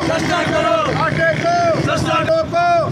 सस्ता करो, आटे को सस्ता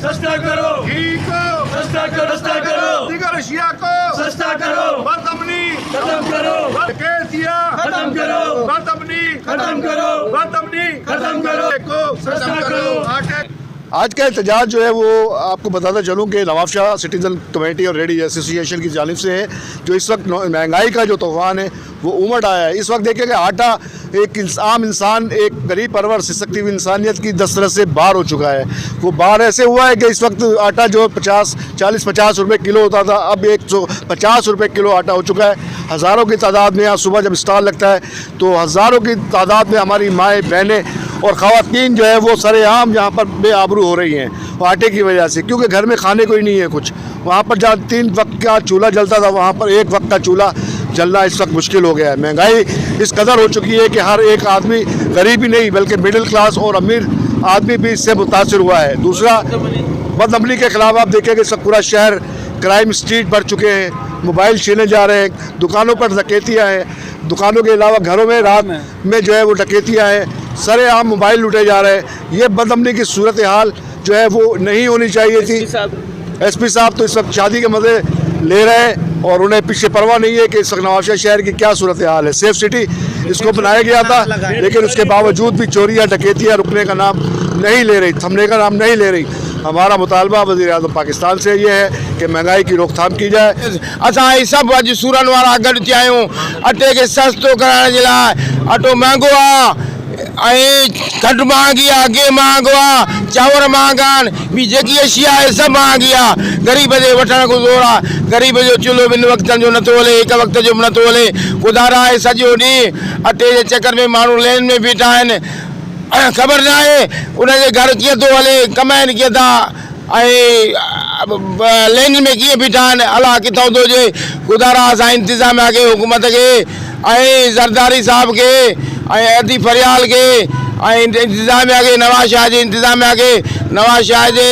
सस्ता करो, घी को सस्ता करो, दीगर अशिया को सस्ता करो, बदअमनी खत्म करो, डकैतियां खत्म करो, बदअमनी खत्म करो, बदअमनी खत्म करो, को सस्ता करो। आटे आज का एहतजाज जो है वो आपको बताता चलूँ कि नवाब शाह सिटीज़न कमेटी और रेडी एसोसिएशन की जानिब से है। जो इस वक्त महंगाई का जो तूफ़ान है वो उमड़ आया है। इस वक्त देखिए कि आटा एक आम इंसान, एक गरीब परवर सिसकती हुई इंसानियत की दस्तरस से बाहर हो चुका है। वो बाहर ऐसे हुआ है कि इस वक्त आटा जो 40-50 रुपये किलो होता था, अब 150 रुपये किलो आटा हो चुका है। हज़ारों की तादाद में यहाँ सुबह जब स्टॉल लगता है तो हज़ारों की तादाद में हमारी माएँ, बहनें और ख़वातीन जो है वो सरेआम यहाँ पर बेआबरू हो रही हैं आटे की वजह से, क्योंकि घर में खाने को ही नहीं है कुछ। वहाँ पर जहाँ 3 वक्त का चूल्हा जलता था वहाँ पर 1 वक्त का चूल्हा जलना इस वक्त मुश्किल हो गया है। महंगाई इस कदर हो चुकी है कि हर एक आदमी, गरीब ही नहीं बल्कि मिडिल क्लास और अमीर आदमी भी इससे मुतासर हुआ है। दूसरा, बदअमनी के ख़िलाफ़ आप देखें कि सब पूरा शहर क्राइम स्ट्रीट भर चुके हैं, मोबाइल छीने जा रहे हैं, दुकानों पर डकैतियाँ हैं, दुकानों के अलावा घरों में रात में जो है वो डकैतियाँ हैं, सरेआम मोबाइल लूटे जा रहे हैं। ये बदअमनी की सूरत हाल जो है वो नहीं होनी चाहिए थी। एसपी साहब तो इस वक्त शादी के मज़े ले रहे हैं और उन्हें पीछे परवाह नहीं है कि इस वक्त नवाबशाह शहर की क्या सूरत हाल है। सेफ सिटी इसको बनाया गया था, लेकिन उसके बावजूद भी चोरियाँ डकैतियाँ रुकने का नाम नहीं ले रही, थमने का नाम नहीं ले रही। हमारा मुतालबा वज़ीर-ए-आज़म पाकिस्तान से ये है कि महंगाई की रोकथाम की जाए। असां सब अॼु सूरन वारा गॾु थिया आहियूं अटे खे सस्तो कराइण जे लाइ। अटो महांगो आहे ऐं खंडु महांगी आहे, अॻे महांगो आहे, चांवर महांगा आहिनि, ॿी जेकी अशिया आहे सभु महांगी आहे। ग़रीब जे वठण को ज़ोर आहे। ग़रीब जो चुल्हो ॿिनि वक़्तनि जो नथो हले, हिकु वक़्त जो बि नथो हले। गुज़ारा आहे सॼो ॾींहुं अटे जे चकर में माण्हू लेन में बीठा आहिनि। ख़बर न आहे उनजे घर कीअं थो हले, कमाइनि कीअं था ऐं लेन में कीअं बीठा आहिनि। अलाह किथां थो हुजे। गुज़ारा असां इंतिज़ामिया खे, हुकूमत खे ऐं ज़रदारी साहब खे ऐं अदी फरियाल खे ऐं इंतिज़ामिया खे, नवाज़ शाह जे इंतिज़ामिया खे, नवाज़ शाह जे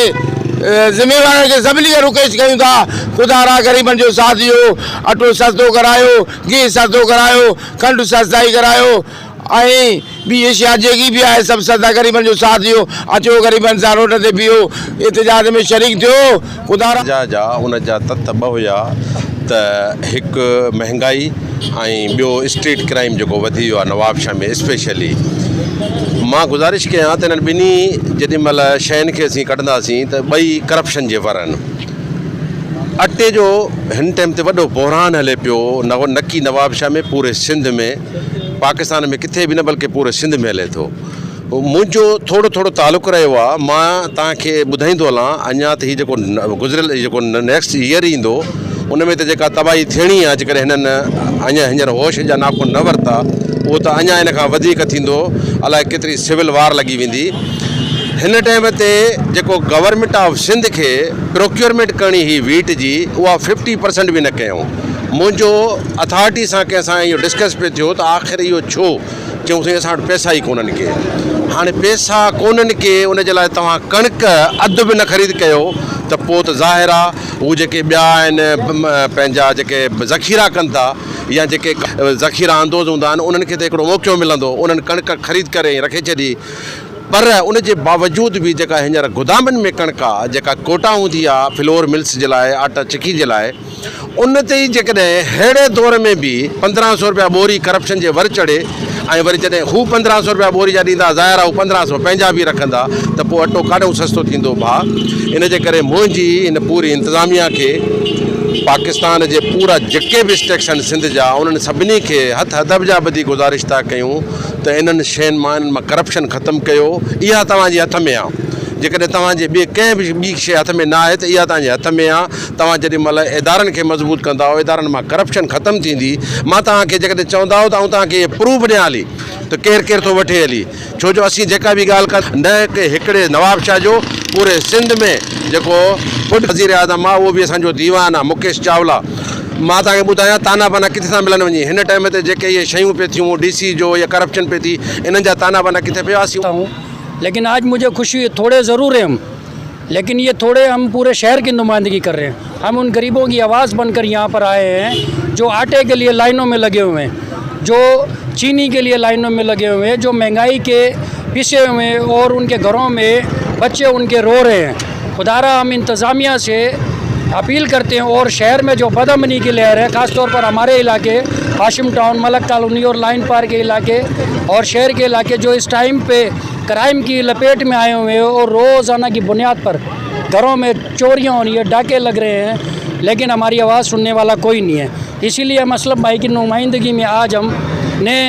ज़िम्मेवारनि खे सभिनी खे रिक्वेस्ट कयूं था, ख़ुदा ग़रीबनि जो साथ ॾियो। अटो सस्तो करायो, घी सस्तो करायो, खंडु सस्ताई करायो ऐं ॿी एशिया जेकी बि आहे सभु सस्ता, ग़रीबनि जो साथ ॾियो। अचो ग़रीबनि सां रोड ते बीहो, एहतजाज में शरीक थियो। ख़ुदा जा उन जा तत ॿ हुया त हिकु महांगाई ऐं ॿियो स्ट्रीट क्राइम जेको वधी वियो आहे नवाबशाह में स्पेशली। मां गुज़ारिश कयां त इन्हनि ॿिन्ही जेॾी महिल शयुनि खे असीं कढंदासीं त ॿई करप्शन जे वर आहिनि। अटे जो हिन टाइम ते वॾो बहिरान हले पियो, न की नवाबशाह में, पूरे सिंध में, पाकिस्तान में किथे बि न बल्कि पूरे सिंध में हले थो। मुंहिंजो थोरो थोरो तालुक़ु रहियो आहे। मां तव्हांखे ॿुधाईंदो हलां, अञा त हीउ जेको गुज़िरियल जेको नेक्स्ट ईयर ईंदो उन में त जेका तबाही थियणी आहे, जेकॾहिं हिननि अञा हींअर होश जा नाखून न वरिता, उहो त अञा इन खां वधीक थींदो। अलाए केतिरी सिविल वार लॻी वेंदी। हिन टाइम ते जेको गवर्नमेंट ऑफ सिंध खे प्रोक्योरमेंट करणी हुई वीट जी, उहा 50% बि न कयूं। मुंहिंजो अथॉरिटी सां कंहिंसां इहो डिस्कस पियो थियो त आख़िर इहो छो चयूंसीं असां वटि पैसा ई कोन्हनि के। हाणे पैसा कोन्हनि के, उन जे लाइ तव्हां कणिक अधु बि न ख़रीद कयो त पोइ त ज़ाहिर आहे हू जेके ॿिया आहिनि पंहिंजा जेके ज़ख़ीरा कनि था या जेके ज़ख़ीरा अंदोज़ हूंदा आहिनि, उन्हनि खे त हिकिड़ो मौक़ो मिलंदो, उन्हनि कणिक ख़रीद करे रखे छॾी। पर उन जे बावजूद बि जेका हींअर गोदामनि में कणिक आहे, जेका कोटा हूंदी आहे फ्लोर मिल्स जे लाइ, आटा चिकी जे लाइ, उन ते ई जेकॾहिं अहिड़े दौर में बि 1500 रुपया बोरी करप्शन जे वर चढ़े ऐं वरी जॾहिं हू 1500 रुपया बोरी जा ॾींदा, ज़ाहिर आहे हू 1500 पंहिंजा बि रखंदा, त पोइ अटो काॾो सस्तो थींदो भाउ। इन जे करे मुंहिंजी इन पूरी इंतिज़ामिया खे, पाकिस्तान जे पूरा जेके बि स्टेट्स आहिनि सिंध जा, उन्हनि सभिनी खे हथ अदब जा ॿधी गुज़ारिश था कयूं त इन्हनि शयुनि मां, इन्हनि मां करप्शन ख़तमु कयो। इहा तव्हांजे हथ में आहे। जेकॾहिं तव्हांजे कंहिं बि ॿी शइ हथ में न आहे त इहा तव्हांजे हथ में आहे। तव्हां जेॾी महिल इदारनि खे मज़बूत कंदा, इदारनि मां करप्शन ख़तमु थींदी। मां तव्हांखे जेकॾहिं चवंदा त आउं तव्हांखे प्रूफ ॾियां हली त केरु केरु थो वठे हली। छो जो असीं जेका बि ॻाल्हि कनि, न की हिकिड़े नवाबशाह जो, पूरे सिंध में जेको ख़ुदि वज़ीर-ए-आज़म आहे उहो बि असांजो दीवान आहे, मुकेश चावला। मां तव्हांखे ॿुधायां ताना बाना किथे था मिलनि वञी। हिन टाइम ते जेके इहे शयूं पियूं थियूं, DC जो या करप्शन पई थी, इन्हनि जा ताना बाना किथे पिया हुआ। लेकिन आज मुझे खुशी, थोड़े ज़रूर हैं हम, लेकिन ये थोड़े हम पूरे शहर की नुमाइंदगी कर रहे हैं। हम उन गरीबों की आवाज़ बनकर यहाँ पर आए हैं जो आटे के लिए लाइनों में लगे हुए हैं, जो चीनी के लिए लाइनों में लगे हुए हैं, जो महंगाई के पिसे हुए हैं और उनके घरों में बच्चे उनके रो रहे हैं। खुदारा हम इंतज़ामिया से अपील करते हैं और शहर में जो बदअमनी की लहर है, ख़ासतौर पर हमारे इलाके हाशिम टाउन, मलक कॉलोनी और लाइन पार्क के इलाके और शहर के इलाके जो इस टाइम पे क्राइम की लपेट में आए हुए हैं और रोज़ाना की बुनियाद पर घरों में चोरियां हो रही है, डाके लग रहे हैं, लेकिन हमारी आवाज़ सुनने वाला कोई नहीं है। इसीलिए हम असलम भाई की नुमाइंदगी में आज हमने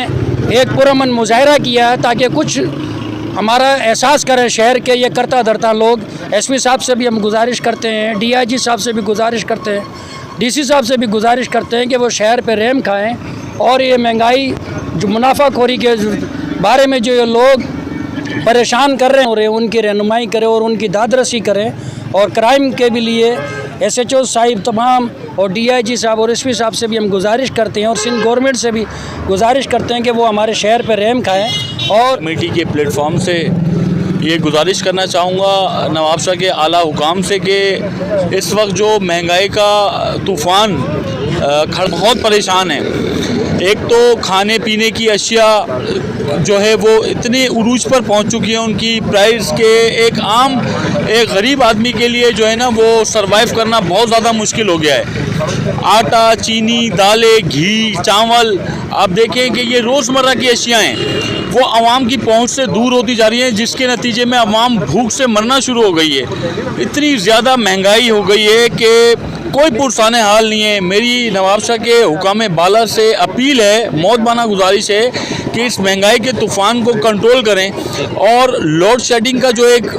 एक पुरअमन मुजाहरा किया है ताकि कुछ हमारा एहसास करें शहर के ये करता धरता लोग। एसपी साहब से भी हम गुजारिश करते हैं, डीआईजी साहब से भी गुजारिश करते हैं, डीसी साहब से भी गुजारिश करते हैं कि वो शहर पे रहम खाएं और ये महंगाई जो मुनाफाखोरी के बारे में जो ये लोग परेशान कर रहे हैं उनकी रहनुमाई करें और उनकी दादरसी करें। और क्राइम के भी लिए SHO साहिब तमाम और DIG साहब और SP साहब से भी हम गुजारिश करते हैं और सिंध गवर्नमेंट से भी गुजारिश करते हैं कि वो हमारे शहर पर रहम खाएँ। और कमेटी के प्लेटफॉर्म से ये गुजारिश करना चाहूँगा नवाब शाह के आला हुकाम से कि इस वक्त जो महंगाई का तूफ़ान बहुत परेशान है। एक तो खाने पीने की अशिया जो है वो इतने उरूज पर पहुंच चुकी है, उनकी प्राइस के एक गरीब आदमी के लिए जो है ना वो सरवाइव करना बहुत ज़्यादा मुश्किल हो गया है। आटा, चीनी, दालें, घी, चावल, आप देखें कि ये रोज़मर्रा की अशियाँ हैं, वो आवाम की पहुंच से दूर होती जा रही हैं, जिसके नतीजे में आवाम भूख से मरना शुरू हो गई है। इतनी ज़्यादा महंगाई हो गई है कि कोई पुरसाने हाल नहीं है। मेरी नवाब शाह के हुकाम बाला से अपील है, मौतबाना गुजारिश है कि इस महंगाई के तूफ़ान को कंट्रोल करें और लोड शेडिंग का जो एक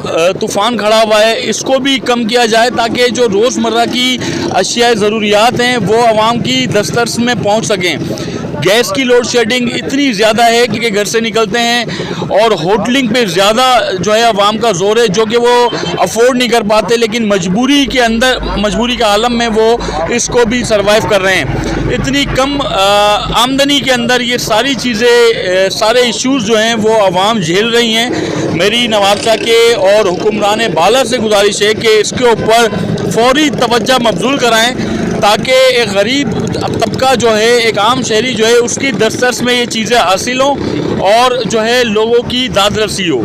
तूफ़ान खड़ा हुआ है इसको भी कम किया जाए ताकि जो रोज़मर्रा की अशियाए ज़रूरियात हैं वो आवाम की दस्तरस में पहुंच सकें। गैस की लोड शेडिंग इतनी ज़्यादा है कि घर से निकलते हैं और होटलिंग पे ज़्यादा जो है आवाम का जोर है, जो कि वो अफोर्ड नहीं कर पाते, लेकिन मजबूरी के आलम में वो इसको भी सरवाइव कर रहे हैं। इतनी कम आमदनी के अंदर ये सारी चीज़ें, सारे इश्यूज़ जो हैं वो आवाम झेल रही हैं। मेरी नवाब शाह के और हुक्मरान बाला से गुजारिश है कि इसके ऊपर फौरी तवज्जो मबज़ूल कराएँ ताकि एक गरीब तबका जो है, एक आम शहरी जो है, उसकी दस्तरस में ये चीज़ें हासिल हों और जो है लोगों की दादरसी हो।